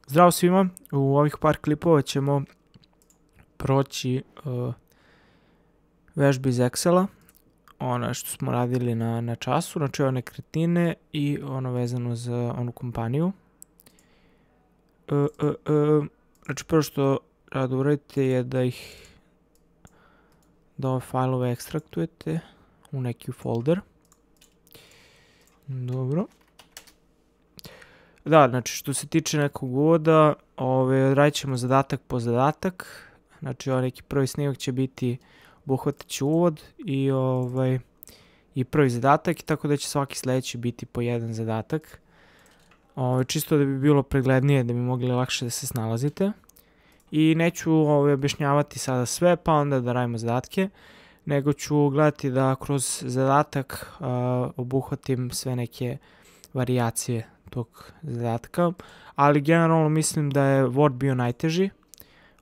Zdravo svima, u ovih par klipova ćemo proći vežbe iz Excela, ono što smo radili na času, znači ove nekretnine i ono vezano za onu kompaniju. Znači prvo što rado uradite je da ove failove ekstraktujete u neki folder. Dobro. Da, znači što se tiče nekog uvoda, odradit ćemo zadatak po zadatak. Znači ovaj neki prvi snimak će biti obuhvatat će uvod i prvi zadatak, tako da će svaki sledeći biti po jedan zadatak. Čisto da bi bilo preglednije, da bi mogli lakše da se snalazite. I neću objašnjavati sada sve, pa onda da radimo zadatke, nego ću gledati da kroz zadatak obuhvatim sve neke varijacije tog zadatka, ali generalno mislim da je Word bio najteži,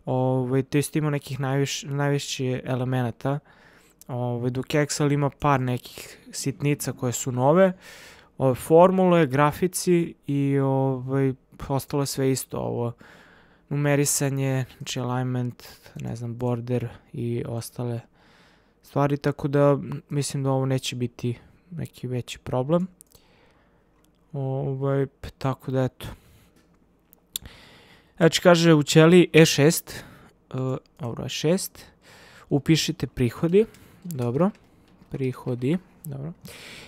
to jest ima nekih najviše elemenata, dok Excel ima par nekih sitnica koje su nove, formule, grafici i ostalo sve isto, ovo numerisanje, znači alignment, ne znam, border i ostale stvari, tako da mislim da ovo neće biti neki veći problem. Tako da eto. Znači kaže u ćeliji E6, E6, upišite prihodi, dobro, prihodi, dobro,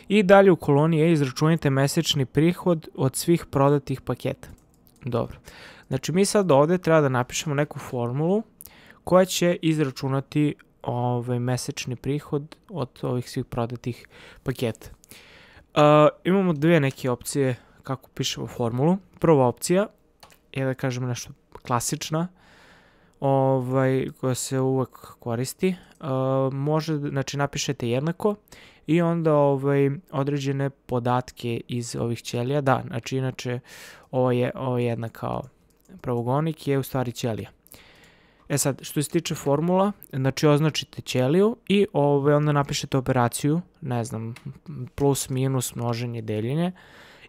i dalje u koloni E izračunajte mesečni prihod od svih prodatih paketa, dobro. Znači mi sad ovde treba da napišemo neku formulu koja će izračunati mesečni prihod od ovih svih prodatih paketa. Imamo dve neke opcije kako pišemo formulu. Prva opcija je da kažemo nešto klasična, koja se uvek koristi. Znači napišete jednako i onda određene podatke iz ovih ćelija. Da, znači inače ovo je jedna kao pravogonik je u stvari ćelija. E sad, što se tiče formula, znači označite ćeliju i onda napišete operaciju, ne znam, plus, minus, množenje, deljenje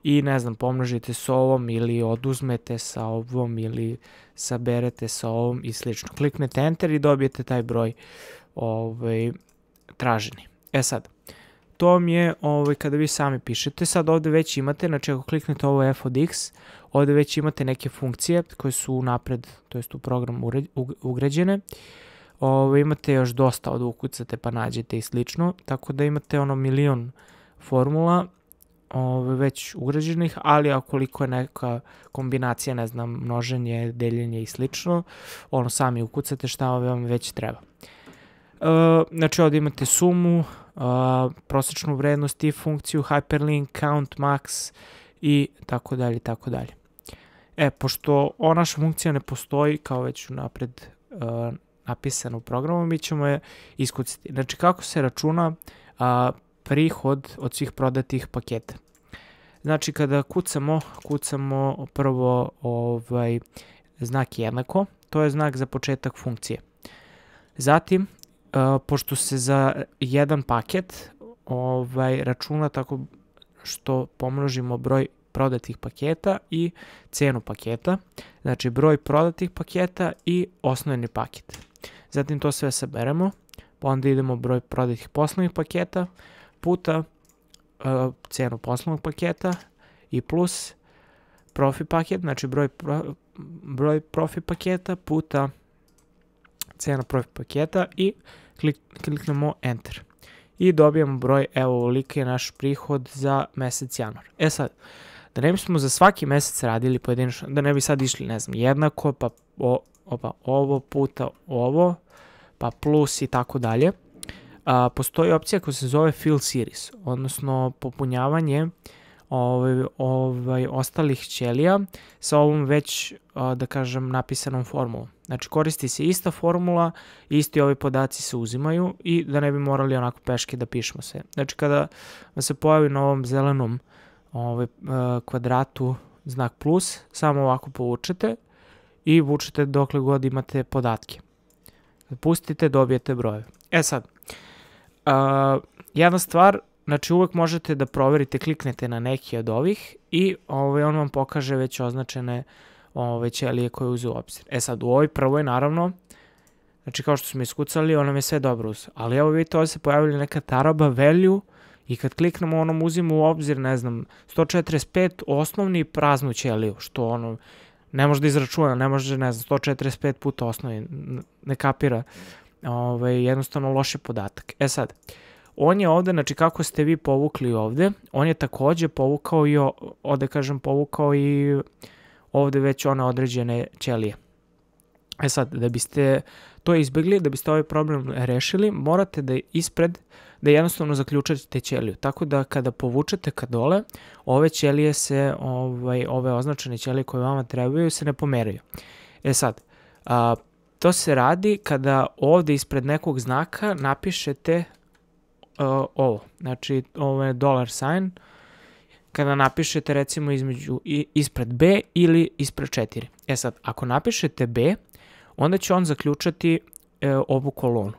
i ne znam, pomnožite sa ovom ili oduzmete sa ovom ili saberete sa ovom i slično. Kliknete enter i dobijete taj broj traženi. E sad, to vam je kada vi sami pišete, sad ovde već imate, znači ako kliknete ovo f od x, ovde već imate neke funkcije koje su napred, to jest u programu ugrađene. Imate još dosta od ukucate pa nađete i slično, tako da imate ono milion formula već ugrađenih, ali akoliko je neka kombinacija, ne znam, množenje, deljenje i slično, ono sami ukucate šta vam već treba. Znači ovde imate sumu, prosečnu vrednost i funkciju, hyperlink, count, max i tako dalje, tako dalje. Pošto ova naša funkcija ne postoji kao već napred napisana u programu, mi ćemo je iskucati. Znači kako se računa prihod od svih prodatih paketa. Znači kada kucamo prvo znak jednako, to je znak za početak funkcije. Zatim, pošto se za jedan paket računa tako što pomnožimo broj prodatih paketa i cenu paketa, znači broj prodatih paketa i osnovni paket. Zatim to sve saberemo, pa onda idemo broj prodatih poslovnih paketa puta cenu poslovnog paketa i plus profi paket, znači broj profi paketa puta cena profi paketa i kliknemo enter. I dobijemo broj, evo ovoliki je naš prihod za mesec januar. E sad, da ne bismo za svaki mesec radili pojedinačno, da ne bi sad išli, ne znam, jednako, pa ovo puta ovo, pa plus i tako dalje, postoji opcija koja se zove fill series, odnosno popunjavanje ostalih ćelija sa ovom već, da kažem, napisanom formulom. Znači koristi se ista formula, isti ovi podaci se uzimaju i da ne bi morali onako peške da pišemo sve. Znači kada vam se pojavi na ovom zelenom kvadratu znak plus, samo ovako povučete i vučete dokle god imate podatke. Kad pustite, dobijete brojeve. E sad, jedna stvar, znači uvek možete da proverite, kliknete na neki od ovih i on vam pokaže već označene ćelije koje uze u obzir. Sad u ovoj prvoj naravno, znači kao što smo iskucali, ono je sve dobro uzeo. Ali evo vidite, ovdje se pojavila neka taraba value i kad kliknemo onom uzimo u obzir, ne znam, 145 osnovni praznu ćeliju, što ne može da izračuna, ne može, ne znam, 145 puta osnovi, ne kapira, jednostavno loši podatak. Sad, on je ovde, znači kako ste vi povukli ovde, on je takođe povukao i povukao i ovde već one određene ćelije. Sad, da biste to izbjegli, da biste ovaj problem rešili, morate da jednostavno zaključate ćeliju. Tako da kada povučete ka dole, ove ćelije se, ove označene ćelije koje vama trebaju se ne pomeraju. Sad, to se radi kada ovde ispred nekog znaka napišete ovo. Znači, ovo je $sign. Kada napišete recimo ispred B ili ispred 4. Sad, ako napišete B, onda će on zaključati ovu kolonu.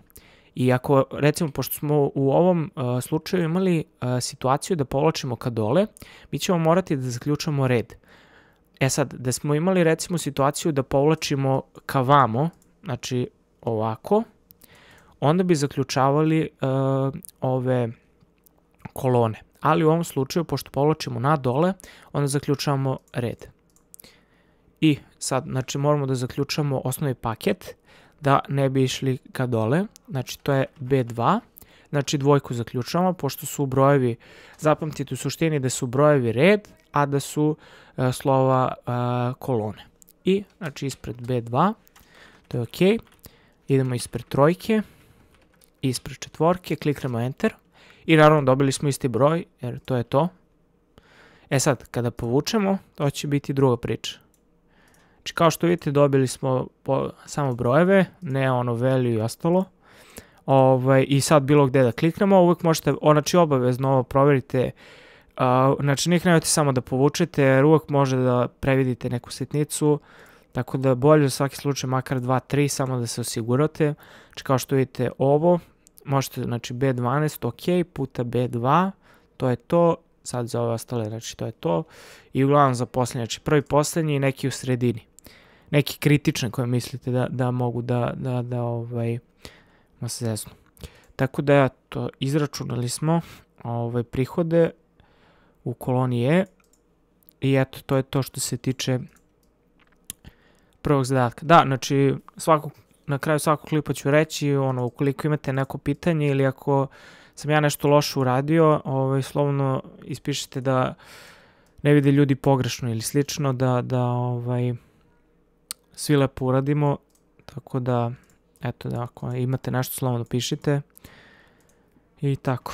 I ako, recimo, pošto smo u ovom slučaju imali situaciju da povlačimo ka dole, mi ćemo morati da zaključamo red. Sad, da smo imali recimo situaciju da povlačimo ka vamo, znači ovako, onda bi zaključavali ove kolone. Ali u ovom slučaju, pošto povlačimo na dole, onda zaključavamo red. I sad, znači, moramo da zaključamo osnovni paket, da ne bi išli ka dole. Znači, to je B2. Znači, dvojku zaključavamo, pošto su brojevi, zapamtite u suštini da su brojevi red, a da su slova kolone. I, znači, ispred B2, to je ok. Idemo ispred trojke, ispred četvorke, kliknemo Enter. I naravno dobili smo isti broj, jer to je to. Sad, kada povučemo, to će biti druga priča. Znači, kao što vidite, dobili smo samo brojeve, ne value i ostalo. I sad bilo gde da kliknemo, uvijek možete, znači obavezno ovo proverite. Znači, nikad nemojte samo da povučete, jer uvijek može da previdite neku sitnicu, tako da bolje u svaki slučaj makar 2-3, samo da se osigurate. Znači, kao što vidite ovo, možete, znači, B12, ok, puta B2, to je to. Sad za ove ostale, znači, to je to. I uglavnom za posljednji, znači, prvi, posljednji i neki u sredini. Neki kritični koje mislite da mogu da se zeznu. Tako da, to izračunali smo prihode u koloni E. I eto, to je to što se tiče prvog zadatka. Da, znači, na kraju svakog klipa ću reći, ukoliko imate neko pitanje ili ako sam ja nešto loše uradio, slovno ispišite da ne vide ljudi pogrešno ili slično, da svi lepo uradimo, tako da, eto, da ako imate nešto slovno pišite i tako.